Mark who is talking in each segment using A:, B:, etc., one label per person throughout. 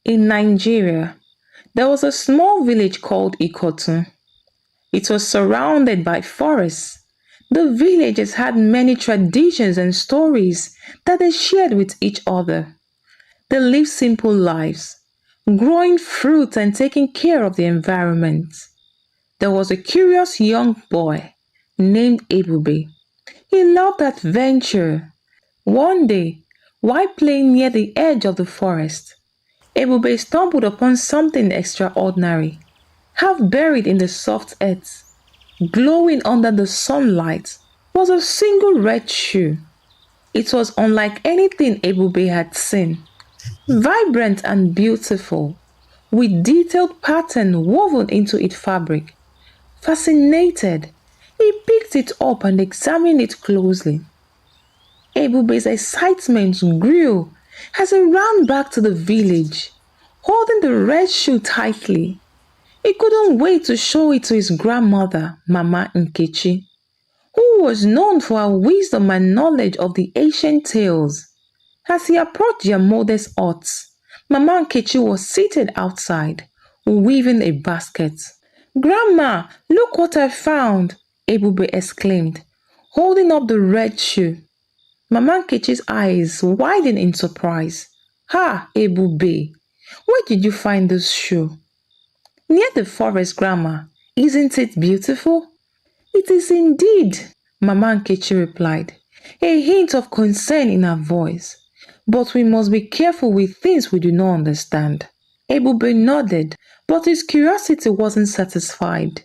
A: In Nigeria, there was a small village called Ikotun. It was surrounded by forests. The villagers had many traditions and stories that they shared with each other. They lived simple lives, growing fruit and taking care of the environment. There was a curious young boy named Ebube. He loved adventure. One day, while playing near the edge of the forest, Ebube stumbled upon something extraordinary. Half buried in the soft earth, glowing under the sunlight, was a single red shoe. It was unlike anything Ebube had seen, vibrant and beautiful, with detailed pattern woven into its fabric. Fascinated, he picked it up and examined it closely. Ebube's excitement grew as he ran back to the village, holding the red shoe tightly. He couldn't wait to show it to his grandmother, Mama Nkechi, who was known for her wisdom and knowledge of the ancient tales. As he approached their modest hut, Mama Nkechi was seated outside, weaving a basket. "Grandma, look what I found!" Ebube exclaimed, holding up the red shoe. Mama Nkechi's eyes widened in surprise. "Ha, Ebube, where did you find this shoe?" "Near the forest, Grandma. Isn't it beautiful?" "It is indeed," Mama Nkechi replied, a hint of concern in her voice. "But we must be careful with things we do not understand." Ebube nodded, but his curiosity wasn't satisfied.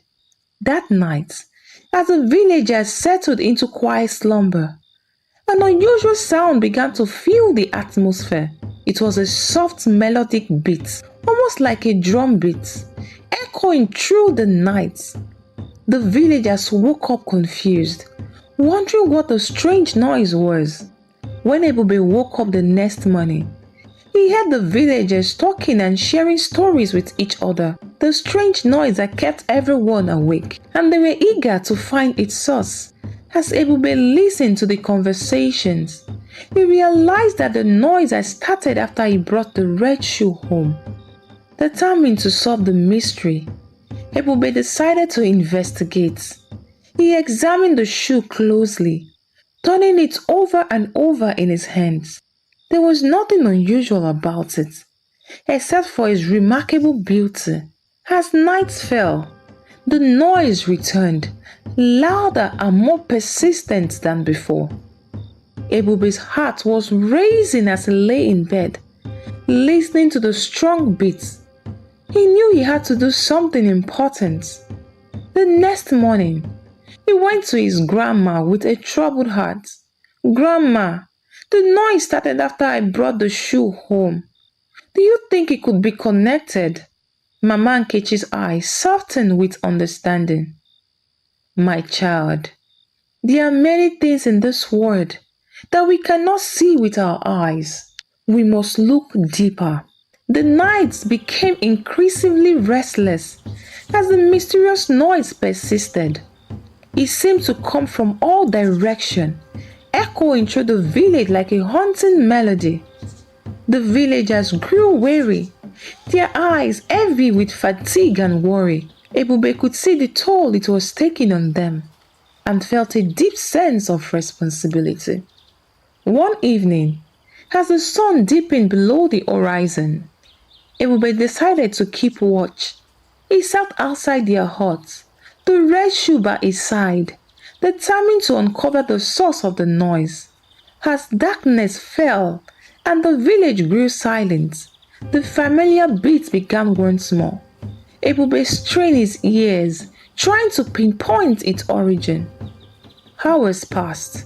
A: That night, as the villagers settled into quiet slumber, an unusual sound began to fill the atmosphere. It was a soft melodic beat, almost like a drum beat, echoing through the night. The villagers woke up confused, wondering what the strange noise was. When Ebube woke up the next morning, he heard the villagers talking and sharing stories with each other. The strange noise that kept everyone awake, and they were eager to find its source. As Ebube listened to the conversations, he realized that the noise had started after he brought the red shoe home. Determined to solve the mystery, Ebube decided to investigate. He examined the shoe closely, turning it over and over in his hands. There was nothing unusual about it, except for its remarkable beauty. As night fell, the noise returned, louder and more persistent than before. Ebube's heart was racing as he lay in bed, listening to the strong beats. He knew he had to do something important. The next morning, he went to his grandma with a troubled heart. "Grandma, the noise started after I brought the shoe home. Do you think it could be connected?" Mama Nkechi's eyes softened with understanding. "My child, there are many things in this world that we cannot see with our eyes. We must look deeper." The nights became increasingly restless as the mysterious noise persisted. It seemed to come from all directions, echoing through the village like a haunting melody. The villagers grew weary, their eyes heavy with fatigue and worry. Ebube could see the toll it was taking on them and felt a deep sense of responsibility. One evening, as the sun deepened below the horizon, Ebube decided to keep watch. He sat outside their hut, the red shoe by his side, determined to uncover the source of the noise. As darkness fell and the village grew silent, the familiar beats began once more. Ebube strained his ears, trying to pinpoint its origin. Hours passed,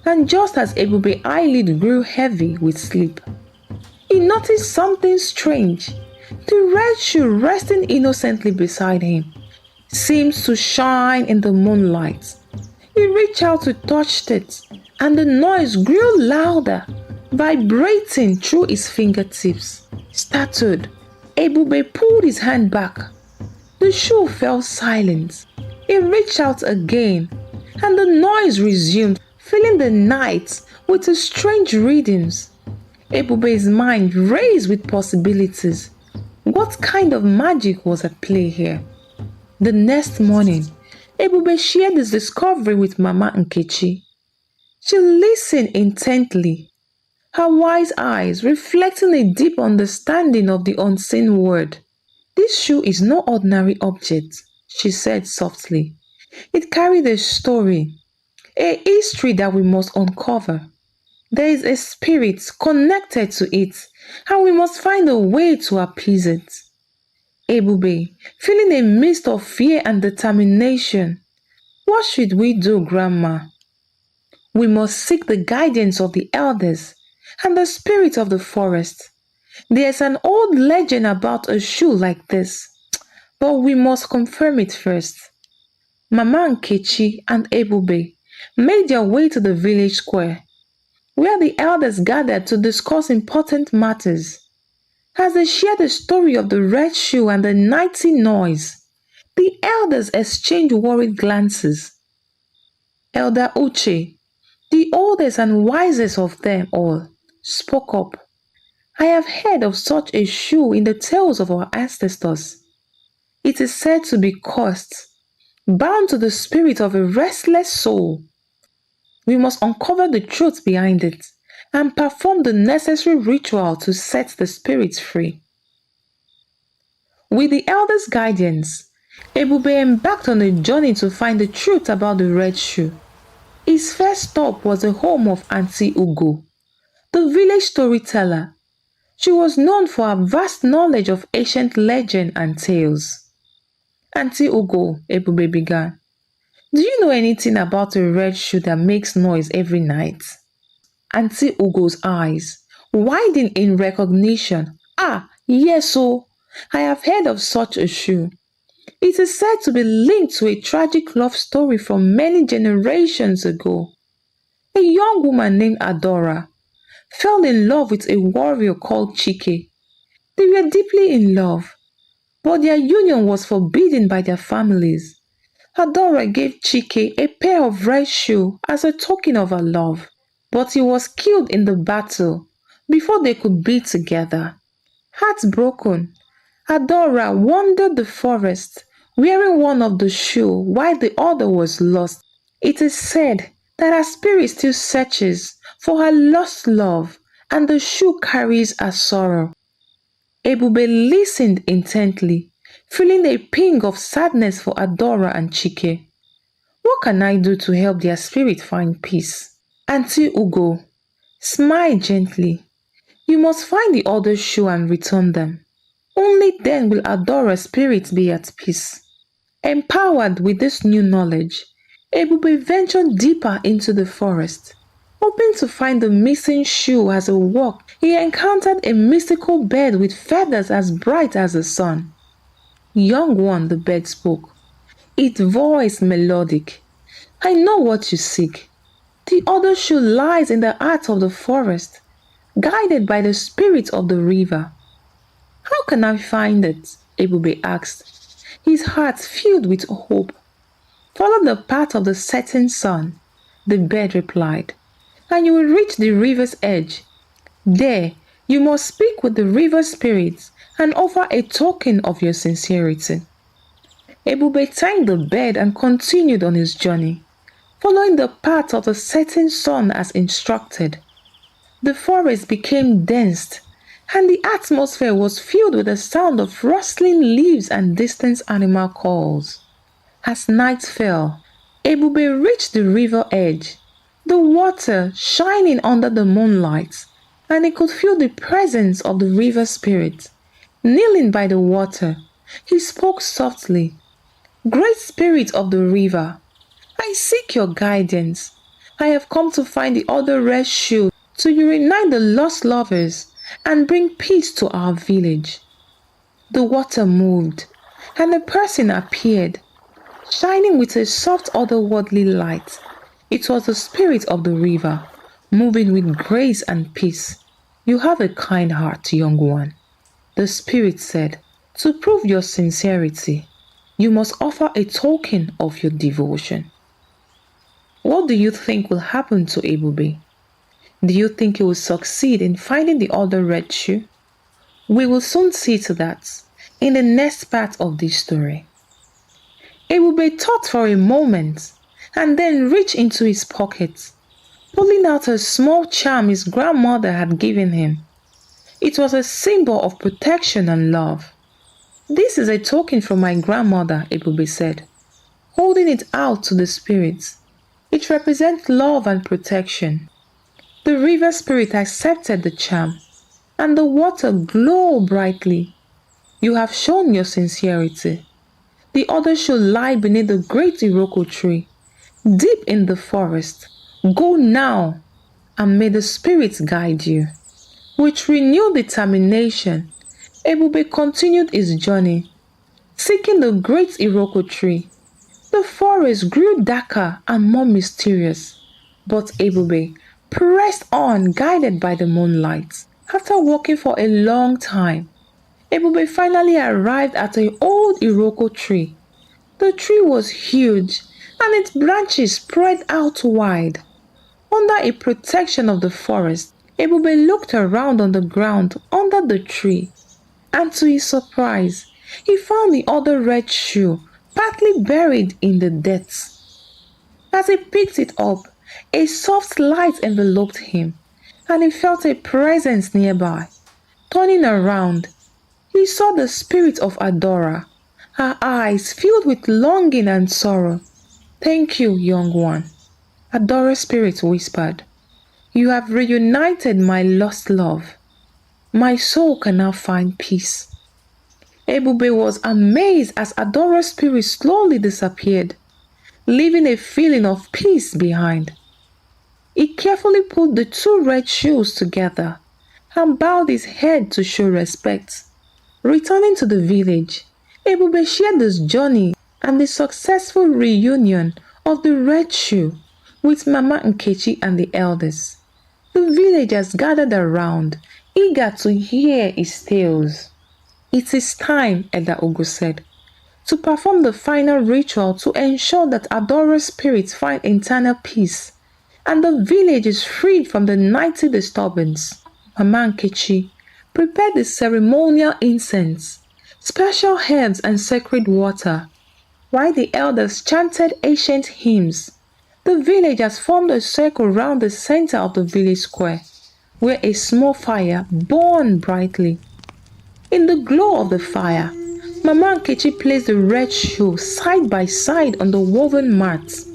A: and just as Ebube's eyelid grew heavy with sleep, he noticed something strange. The red shoe resting innocently beside him seemed to shine in the moonlight. He reached out to touch it, and the noise grew louder, vibrating through his fingertips. Startled, Ebube pulled his hand back. The shoe fell silent. He reached out again, and the noise resumed, filling the night with strange rhythms. Ebube's mind raced with possibilities. What kind of magic was at play here? The next morning, Ebube shared his discovery with Mama Nkechi. She listened intently, her wise eyes reflecting a deep understanding of the unseen word. This shoe is no ordinary object, she said softly. It carried a story, a history that we must uncover. There is a spirit connected to it, and we must find a way to appease it. Ebube, feeling a mist of fear and determination. What should we do, Grandma? We must seek the guidance of the elders and the spirit of the forest. There's an old legend about a shoe like this, but we must confirm it first. Mama Nkechi and Ebube made their way to the village square, where the elders gathered to discuss important matters. As they shared the story of the red shoe and the nightly noise, the elders exchanged worried glances. Elder Uche, the oldest and wisest of them all, spoke up. I have heard of such a shoe in the tales of our ancestors. It is said to be cursed, bound to the spirit of a restless soul. We must uncover the truth behind it and perform the necessary ritual to set the spirits free. With the elders' guidance, Ebube embarked on a journey to find the truth about the red shoe. His first stop was the home of Auntie Ugo, the village storyteller. She was known for her vast knowledge of ancient legend and tales. Auntie Ugo, Ebube began, do you know anything about a red shoe that makes noise every night? Auntie Ugo's eyes widened in recognition. Ah, yes, oh, I have heard of such a shoe. It is said to be linked to a tragic love story from many generations ago. A young woman named Adora fell in love with a warrior called Chike. They were deeply in love, but their union was forbidden by their families. Adora gave Chike a pair of red shoes as a token of her love, but he was killed in the battle before they could be together. Heartbroken, Adora wandered the forest wearing one of the shoes while the other was lost. It is said that her spirit still searches for her lost love and the shoe carries her sorrow. Ebube listened intently, feeling a pang of sadness for Adora and Chike. What can I do to help their spirit find peace? Auntie Ugo, smile gently. You must find the other shoe and return them. Only then will Adora's spirit be at peace. Empowered with this new knowledge, Ebube ventured deeper into the forest. Hoping to find the missing shoe as he walked, he encountered a mystical bird with feathers as bright as the sun. Young one, the bird spoke, its voice melodic. I know what you seek. The other shoe lies in the heart of the forest, guided by the spirit of the river. How can I find it? Ebube asked, his heart filled with hope. Follow the path of the setting sun, the bird replied, and you will reach the river's edge. There, you must speak with the river spirits and offer a token of your sincerity. Ebube thanked the bird and continued on his journey, following the path of the setting sun as instructed. The forest became dense, and the atmosphere was filled with the sound of rustling leaves and distant animal calls. As night fell, Ebube reached the river edge, the water shining under the moonlight, and he could feel the presence of the river spirit. Kneeling by the water, he spoke softly. Great Spirit of the river, I seek your guidance. I have come to find the other red shoe to reunite the lost lovers and bring peace to our village. The water moved, and a person appeared, shining with a soft otherworldly light. It was the spirit of the river, moving with grace and peace. You have a kind heart, young one, the spirit said. To prove your sincerity, you must offer a token of your devotion. What do you think will happen to Ebube? Do you think he will succeed in finding the other red shoe? We will soon see to that in the next part of this story. Ebube thought for a moment and then reached into his pocket, pulling out a small charm his grandmother had given him. It was a symbol of protection and love. "This is a token from my grandmother," Ebube said, holding it out to the spirits. "It represents love and protection." The river spirit accepted the charm, and the water glowed brightly. "You have shown your sincerity. The other should lie beneath the great Iroko tree, deep in the forest. Go now, and may the spirits guide you." With renewed determination, Ebube continued his journey, seeking the great Iroko tree. The forest grew darker and more mysterious, but Ebube pressed on, guided by the moonlight. After walking for a long time, Ebube finally arrived at an old Iroko tree. The tree was huge, and its branches spread out wide. Under a protection of the forest, Ebube looked around on the ground under the tree, and to his surprise, he found the other red shoe partly buried in the depths. As he picked it up, a soft light enveloped him, and he felt a presence nearby. Turning around, he saw the spirit of Adora, her eyes filled with longing and sorrow. "Thank you, young one," Adora's spirit whispered. "You have reunited my lost love. My soul can now find peace." Ebube was amazed as Adora's spirit slowly disappeared, leaving a feeling of peace behind. He carefully put the two red shoes together and bowed his head to show respect. Returning to the village, Ebube shared his journey and the successful reunion of the red shoe with Mama Nkechi and the elders. The villagers gathered around, eager to hear his tales. "It is time," Elder Ogo said, "to perform the final ritual to ensure that Adora's spirits find internal peace and the village is freed from the nightly disturbance." Mama Nkechi prepared the ceremonial incense, special herbs and sacred water. While the elders chanted ancient hymns, the villagers formed a circle round the center of the village square, where a small fire burned brightly. In the glow of the fire, Mama Nkechi placed the red shoe side by side on the woven mats.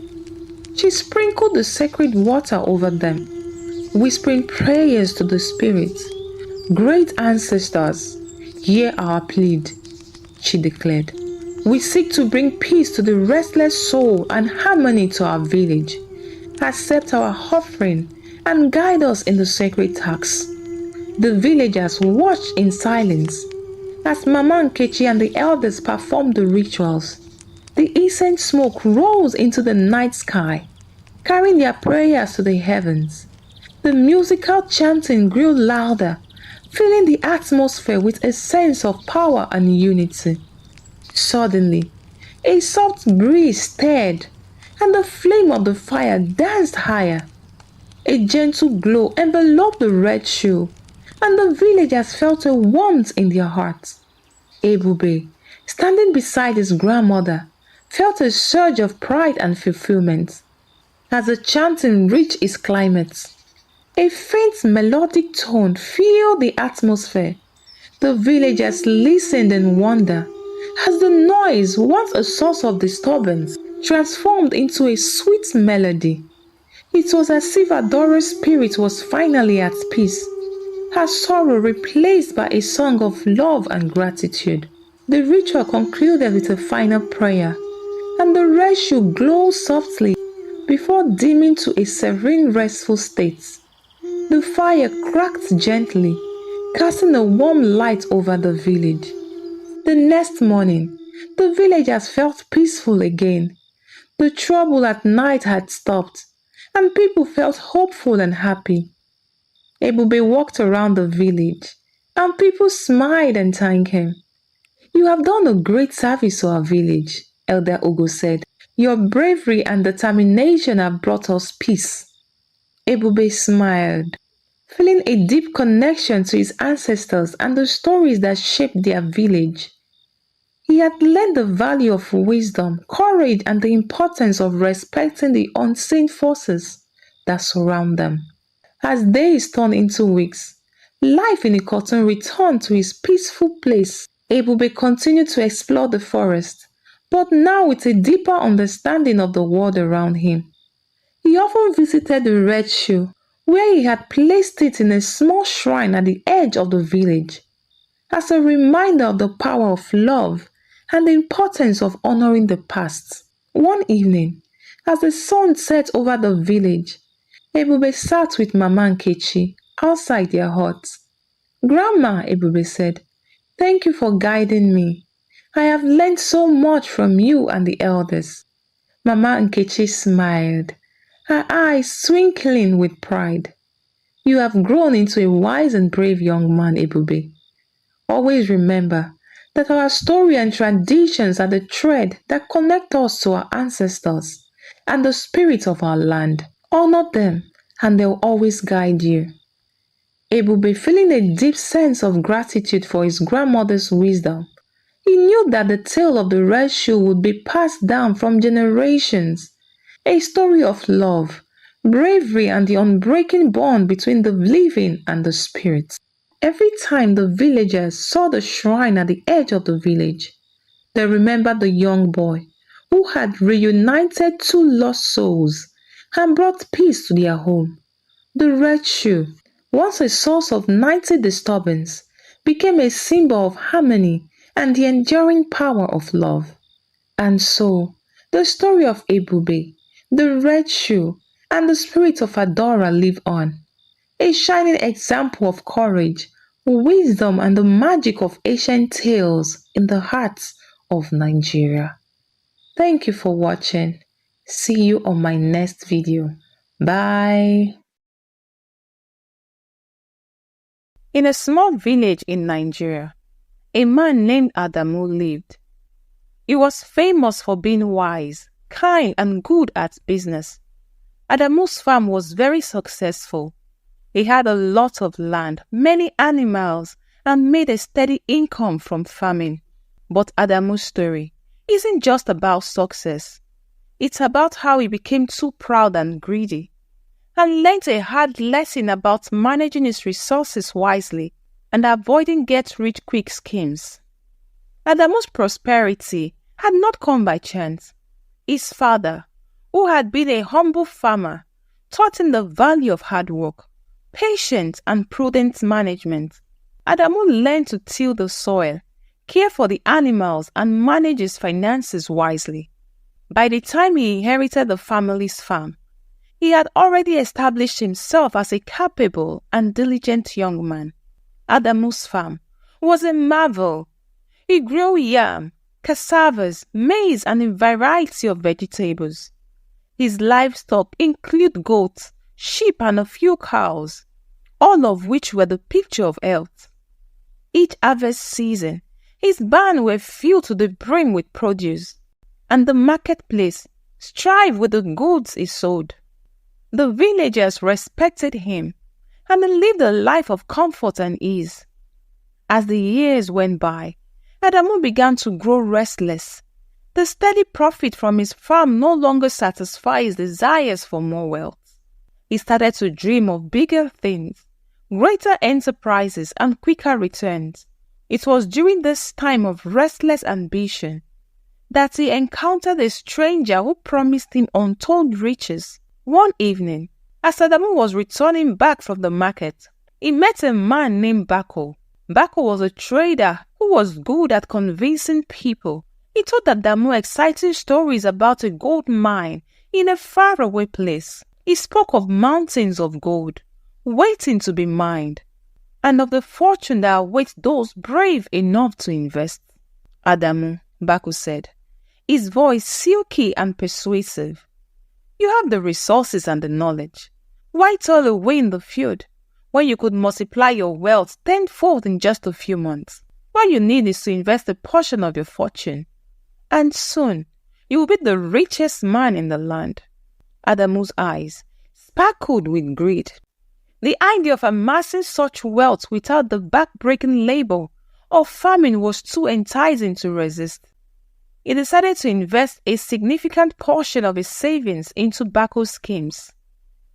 A: She sprinkled the sacred water over them, whispering prayers to the spirits. "Great ancestors, hear our plead," she declared. "We seek to bring peace to the restless soul and harmony to our village. Accept our offering and guide us in the sacred tasks." The villagers watched in silence as Mama Nkechi and the elders performed the rituals. The incense smoke rose into the night sky, carrying their prayers to the heavens. The musical chanting grew louder, filling the atmosphere with a sense of power and unity. Suddenly, a soft breeze stirred, and the flame of the fire danced higher. A gentle glow enveloped the red shoe, and the villagers felt a warmth in their hearts. Ebube, standing beside his grandmother, felt a surge of pride and fulfillment. As the chanting reached its climax, a faint melodic tone filled the atmosphere. The villagers listened in wonder as the noise, once a source of disturbance, transformed into a sweet melody. It was as if Adora's spirit was finally at peace, her sorrow replaced by a song of love and gratitude. The ritual concluded with a final prayer, and the red shoe glowed softly before dimming to a serene, restful state. The fire cracked gently, casting a warm light over the village. The next morning, the villagers felt peaceful again. The trouble at night had stopped, and people felt hopeful and happy. Ebube walked around the village, and people smiled and thanked him. "You have done a great service to our village," Elder Ogo said. "Your bravery and determination have brought us peace." Ebube smiled, feeling a deep connection to his ancestors and the stories that shaped their village. He had learned the value of wisdom, courage, and the importance of respecting the unseen forces that surround them. As days turned into weeks, life in Ikoton returned to its peaceful place. Ebube continued to explore the forest, but now with a deeper understanding of the world around him. He often visited the red shoe, where he had placed it in a small shrine at the edge of the village, as a reminder of the power of love and the importance of honoring the past. One evening, as the sun set over the village, Ebube sat with Mama Nkechi outside their hut. "Grandma," Ebube said, "thank you for guiding me. I have learned so much from you and the elders." Mama Nkechi smiled, her eyes twinkling with pride. "You have grown into a wise and brave young man, Ebube. Always remember that our story and traditions are the thread that connect us to our ancestors and the spirit of our land. Honor them, and they'll always guide you." Ebube, feeling a deep sense of gratitude for his grandmother's wisdom, he knew that the tale of the red shoe would be passed down from generations, a story of love, bravery, and the unbreaking bond between the living and the spirits. Every time the villagers saw the shrine at the edge of the village, they remembered the young boy who had reunited two lost souls and brought peace to their home. The red shoe, once a source of nightly disturbance, became a symbol of harmony and the enduring power of love. And so, the story of Ebube, the red shoe, and the spirit of Adora live on, a shining example of courage, wisdom, and the magic of ancient tales in the hearts of Nigeria. Thank you for watching. See you on my next video. Bye. In a small village in Nigeria, a man named Adamu lived. He was famous for being wise, kind, and good at business. Adamu's farm was very successful. He had a lot of land, many animals, and made a steady income from farming. But Adamu's story isn't just about success. It's about how he became too proud and greedy, and learned a hard lesson about managing his resources wisely and avoiding get-rich-quick schemes. Adamu's prosperity had not come by chance. His father, who had been a humble farmer, taught him the value of hard work, patience, and prudent management. Adamu learned to till the soil, care for the animals, and manage his finances wisely. By the time he inherited the family's farm, he had already established himself as a capable and diligent young man. Adamu's farm was a marvel. He grew yam, cassavas, maize, and a variety of vegetables. His livestock include goats, sheep, and a few cows, all of which were the picture of health. Each harvest season, his barns were filled to the brim with produce, and the marketplace thrived with the goods he sold. The villagers respected him, and he lived a life of comfort and ease. As the years went by, Adamu began to grow restless. The steady profit from his farm no longer satisfied his desires for more wealth. He started to dream of bigger things, greater enterprises, and quicker returns. It was during this time of restless ambition that he encountered a stranger who promised him untold riches. One evening, as Adamu was returning back from the market, he met a man named Bako. Bako was a trader who was good at convincing people. He told Adamu exciting stories about a gold mine in a faraway place. He spoke of mountains of gold waiting to be mined, and of the fortune that awaits those brave enough to invest. "Adamu," Bako said, his voice silky and persuasive, "you have the resources and the knowledge. Why toil away in the field when you could multiply your wealth tenfold in just a few months? What you need is to invest a portion of your fortune, and soon you will be the richest man in the land." Adamu's eyes sparkled with greed. The idea of amassing such wealth without the back-breaking labor of famine was too enticing to resist. He decided to invest a significant portion of his savings into tobacco schemes,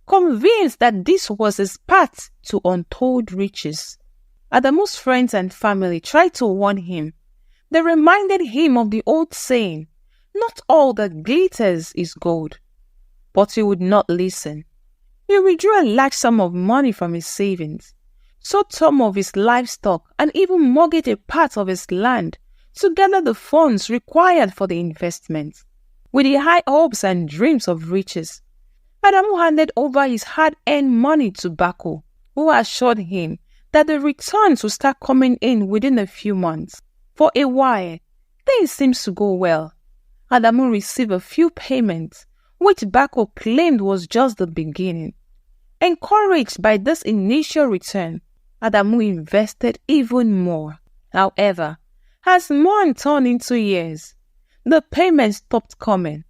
A: convinced that this was his path to untold riches. Adamu's friends and family tried to warn him. They reminded him of the old saying, "Not all that glitters is gold." But he would not listen. He withdrew a large sum of money from his savings, sold some of his livestock, and even mortgaged a part of his land to gather the funds required for the investment. With the high hopes and dreams of riches, Adamu handed over his hard-earned money to Bako, who assured him that the returns would start coming in within a few months. For a while, things seemed to go well. Adamu received a few payments, which Bako claimed was just the beginning. Encouraged by this initial return, Adamu invested even more. However, as months turned into years, the payments stopped coming.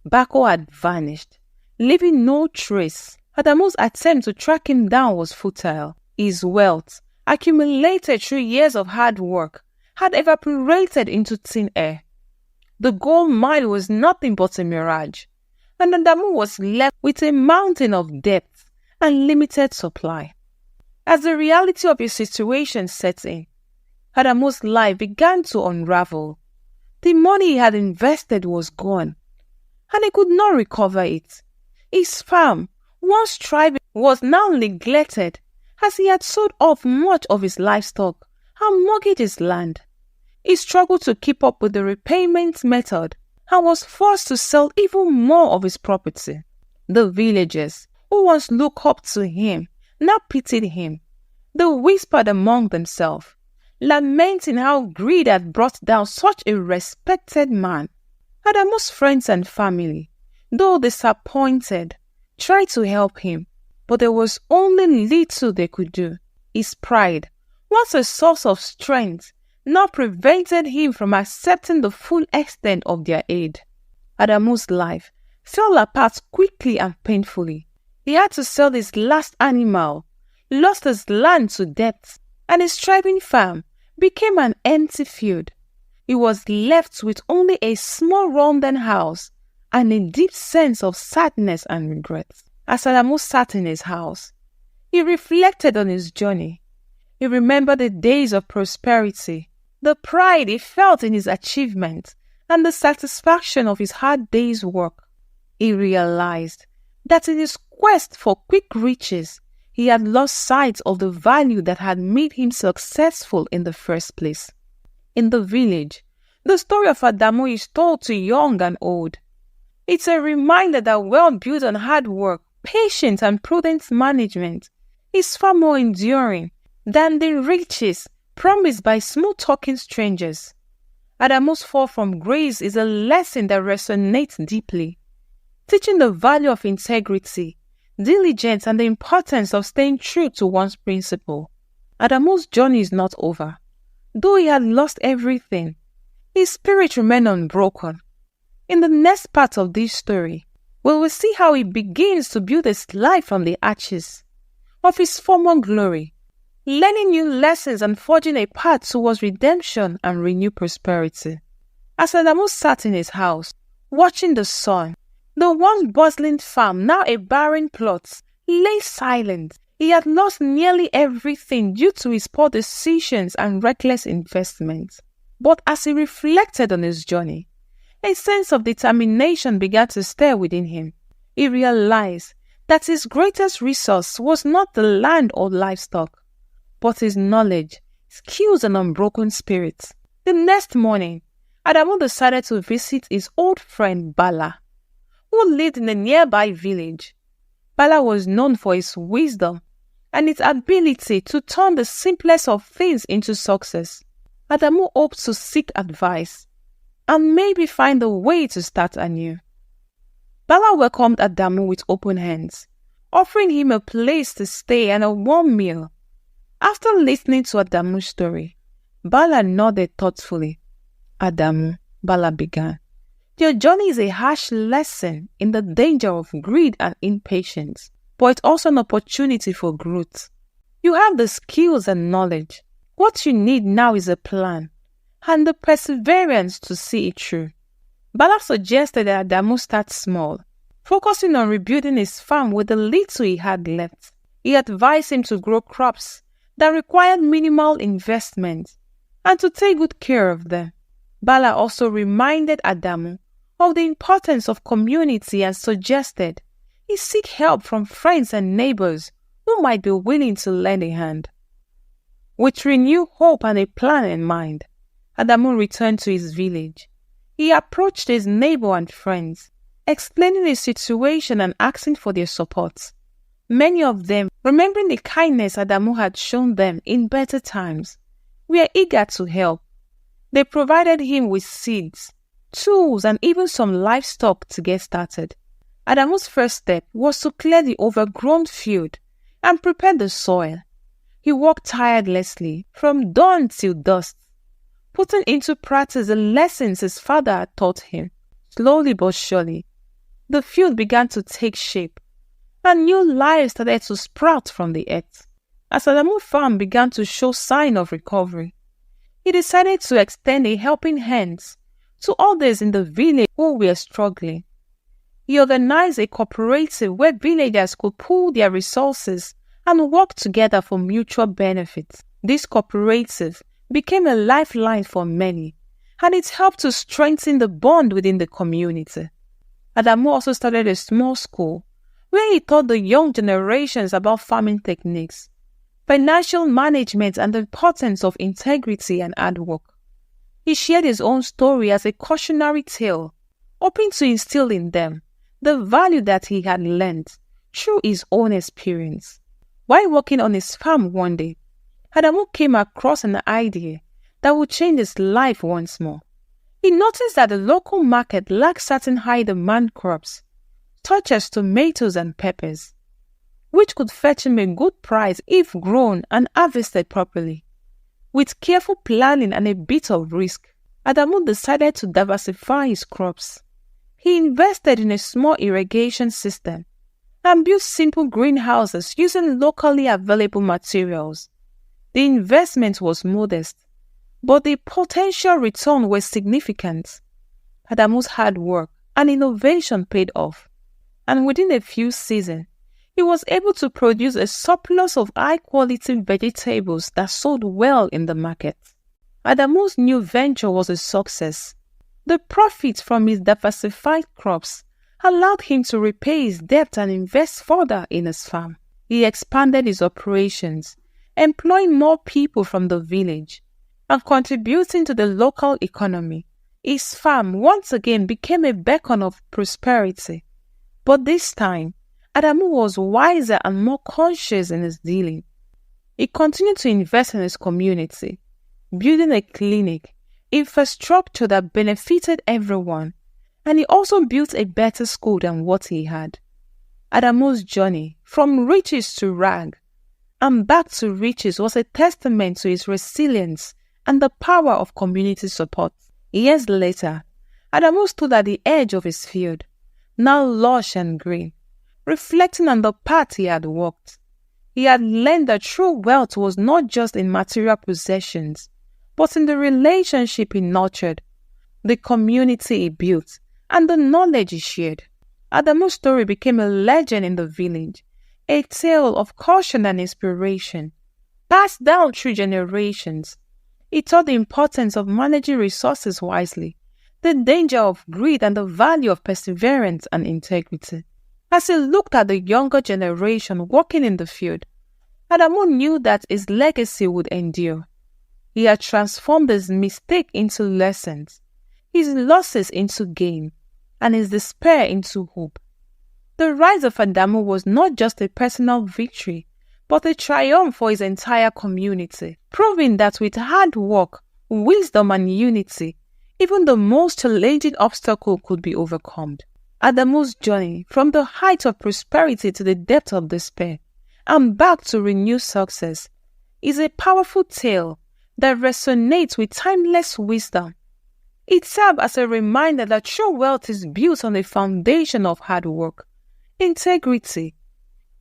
A: Bako had vanished, leaving no trace. Adamu's attempt to track him down was futile. His wealth, accumulated through years of hard work, had evaporated into thin air. The gold mine was nothing but a mirage, and Adamu was left with a mountain of debt and limited supply. As the reality of his situation set in, Adamu's life began to unravel. The money he had invested was gone, and he could not recover it. His farm, once thriving, was now neglected as he had sold off much of his livestock and mortgaged his land. He struggled to keep up with the repayment method and was forced to sell even more of his property. The villagers, who once looked up to him, now pitied him. They whispered among themselves, lamenting how greed had brought down such a respected man. Adamu's friends and family, though disappointed, tried to help him, but there was only little they could do. His pride, once a source of strength, now prevented him from accepting the full extent of their aid. Adamu's life fell apart quickly and painfully. He had to sell his last animal, lost his land to debt, and his thriving farm became an empty field. He was left with only a small rundown house and a deep sense of sadness and regret. As Adamu sat in his house, he reflected on his journey. He remembered the days of prosperity, the pride he felt in his achievement, and the satisfaction of his hard day's work. He realized that in his quest for quick riches, he had lost sight of the value that had made him successful in the first place. In the village, the story of Adamu is told to young and old. It's a reminder that wealth built on hard work, patience, and prudent management is far more enduring than the riches promised by smooth-talking strangers. Adamu's fall from grace is a lesson that resonates deeply, teaching the value of integrity, diligence, and the importance of staying true to one's principle. Adamu's journey is not over. Though he had lost everything, his spirit remained unbroken. In the next part of this story, we will see how he begins to build his life from the ashes of his former glory, learning new lessons and forging a path towards redemption and renewed prosperity. As Adamu sat in his house, watching the sun, the once bustling farm, now a barren plot, lay silent. He had lost nearly everything due to his poor decisions and reckless investments. But as he reflected on his journey, a sense of determination began to stir within him. He realized that his greatest resource was not the land or livestock, but his knowledge, skills, and unbroken spirit. The next morning, Adamu decided to visit his old friend Bala, who lived in a nearby village. Bala was known for his wisdom and its ability to turn the simplest of things into success. Adamu hoped to seek advice and maybe find a way to start anew. Bala welcomed Adamu with open hands, offering him a place to stay and a warm meal. After listening to Adamu's story, Bala nodded thoughtfully. "Adamu," Bala began, "your journey is a harsh lesson in the danger of greed and impatience. but it's also an opportunity for growth. You have the skills and knowledge. What you need now is a plan and the perseverance to see it through. Bala suggested that Adamu start small, focusing on rebuilding his farm with the little he had left. He advised him to grow crops that required minimal investment and to take good care of them. Bala also reminded Adamu of the importance of community and suggested he seek help from friends and neighbors who might be willing to lend a hand. With renewed hope and a plan in mind, Adamu returned to his village. He approached his neighbor and friends, explaining his situation and asking for their support. Many of them, remembering the kindness Adamu had shown them in better times, were eager to help. They provided him with seeds, tools, and even some livestock to get started. Adamu's first step was to clear the overgrown field and prepare the soil. He worked tirelessly from dawn till dusk, putting into practice the lessons his father had taught him. Slowly but surely, the field began to take shape, and new life started to sprout from the earth. As Adamu's farm began to show signs of recovery, he decided to extend a helping hand to others in the village who were struggling. He organized a cooperative where villagers could pool their resources and work together for mutual benefit. This cooperative became a lifeline for many, and it helped to strengthen the bond within the community. Adamu also started a small school where he taught the young generations about farming techniques, financial management, and the importance of integrity and hard work. He shared his own story as a cautionary tale, hoping to instill in them the value that he had learned through his own experience. While working on his farm one day, Adamu came across an idea that would change his life once more. He noticed that the local market lacked certain high-demand crops, such as tomatoes and peppers, which could fetch him a good price if grown and harvested properly. With careful planning and a bit of risk, Adamu decided to diversify his crops. He invested in a small irrigation system and built simple greenhouses using locally available materials. The investment was modest, but the potential return was significant. Adamu's hard work and innovation paid off, and within a few seasons, he was able to produce a surplus of high-quality vegetables that sold well in the market. Adamu's new venture was a success. The profits from his diversified crops allowed him to repay his debt and invest further in his farm. He expanded his operations, employing more people from the village and contributing to the local economy. His farm once again became a beacon of prosperity. But this time, Adamu was wiser and more conscious in his dealing. He continued to invest in his community, building a clinic, infrastructure that benefited everyone, and he also built a better school than what he had. Adamu's journey from riches to rag and back to riches was a testament to his resilience and the power of community support. Years later, Adamu stood at the edge of his field, now lush and green, reflecting on the path he had walked. He had learned that true wealth was not just in material possessions, but in the relationship he nurtured, the community he built, and the knowledge he shared. Adamu's story became a legend in the village, a tale of caution and inspiration, passed down through generations. It taught the importance of managing resources wisely, the danger of greed, and the value of perseverance and integrity. As he looked at the younger generation working in the field, Adamu knew that his legacy would endure. He had transformed his mistake into lessons, his losses into gain, and his despair into hope. The rise of Adamu was not just a personal victory, but a triumph for his entire community, proving that with hard work, wisdom, and unity, even the most challenging obstacle could be overcome. Adamu's journey from the height of prosperity to the depth of despair and back to renewed success is a powerful tale that resonates with timeless wisdom. It serves as a reminder that true wealth is built on a foundation of hard work, integrity,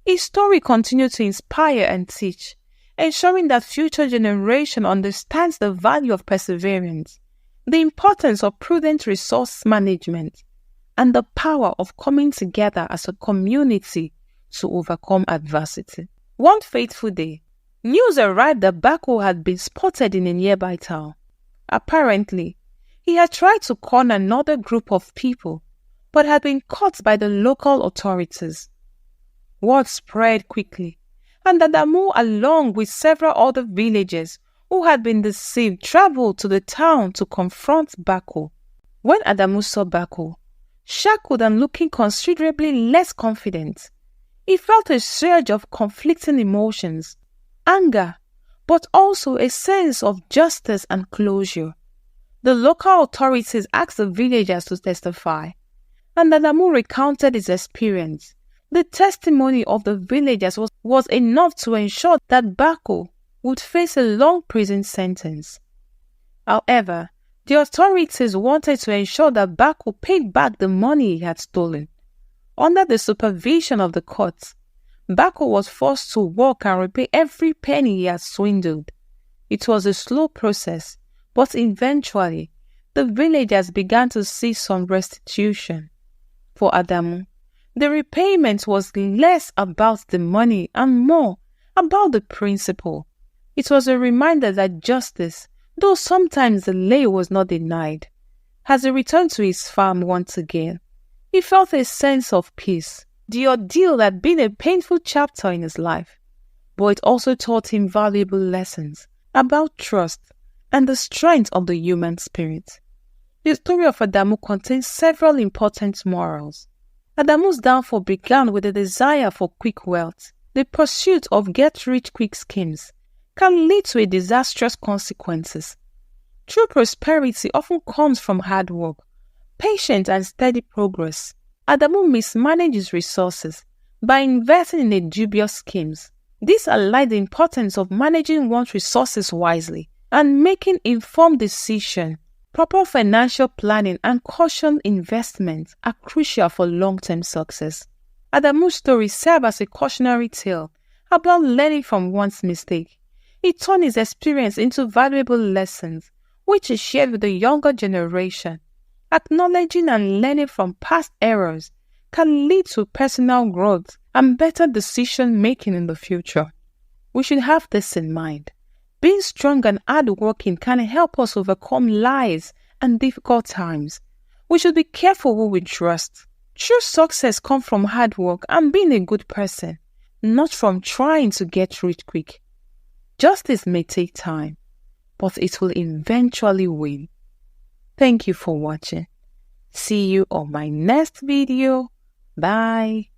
A: His story continued to inspire and teach, ensuring that future generations understands the value of perseverance, the importance of prudent resource management, and the power of coming together as a community to overcome adversity. One fateful day, news arrived that Bako had been spotted in a nearby town. Apparently, he had tried to con another group of people, but had been caught by the local authorities. Word spread quickly, and Adamu, along with several other villagers who had been deceived, traveled to the town to confront Bako. When Adamu saw Bako, shackled and looking considerably less confident, he felt a surge of conflicting emotions, anger, but also a sense of justice and closure. The local authorities asked the villagers to testify, and Adamu recounted his experience. The testimony of the villagers was enough to ensure that Bako would face a long prison sentence. However, the authorities wanted to ensure that Bako paid back the money he had stolen. Under the supervision of the court, Bako was forced to work and repay every penny he had swindled. It was a slow process, but eventually, the villagers began to see some restitution. For Adamu, the repayment was less about the money and more about the principle. It was a reminder that justice, though sometimes delay was not denied. As he returned to his farm once again, he felt a sense of peace. The ordeal had been a painful chapter in his life, but it also taught him valuable lessons about trust and the strength of the human spirit. The story of Adamu contains several important morals. Adamu's downfall began with a desire for quick wealth. The pursuit of get-rich-quick schemes can lead to disastrous consequences. True prosperity often comes from hard work, patience, and steady progress. Adamu mismanaged his resources by investing in dubious schemes. This highlights the importance of managing one's resources wisely and making informed decisions. Proper financial planning and cautioned investment are crucial for long-term success. Adamu's story serves as a cautionary tale about learning from one's mistake. He turned his experience into valuable lessons, which he shared with the younger generation. Acknowledging and learning from past errors can lead to personal growth and better decision-making in the future. We should have this in mind. Being strong and hardworking can help us overcome lies and difficult times. We should be careful who we trust. True success comes from hard work and being a good person, not from trying to get rich quick. Justice may take time, but it will eventually win. Thank you for watching. See you on my next video. Bye.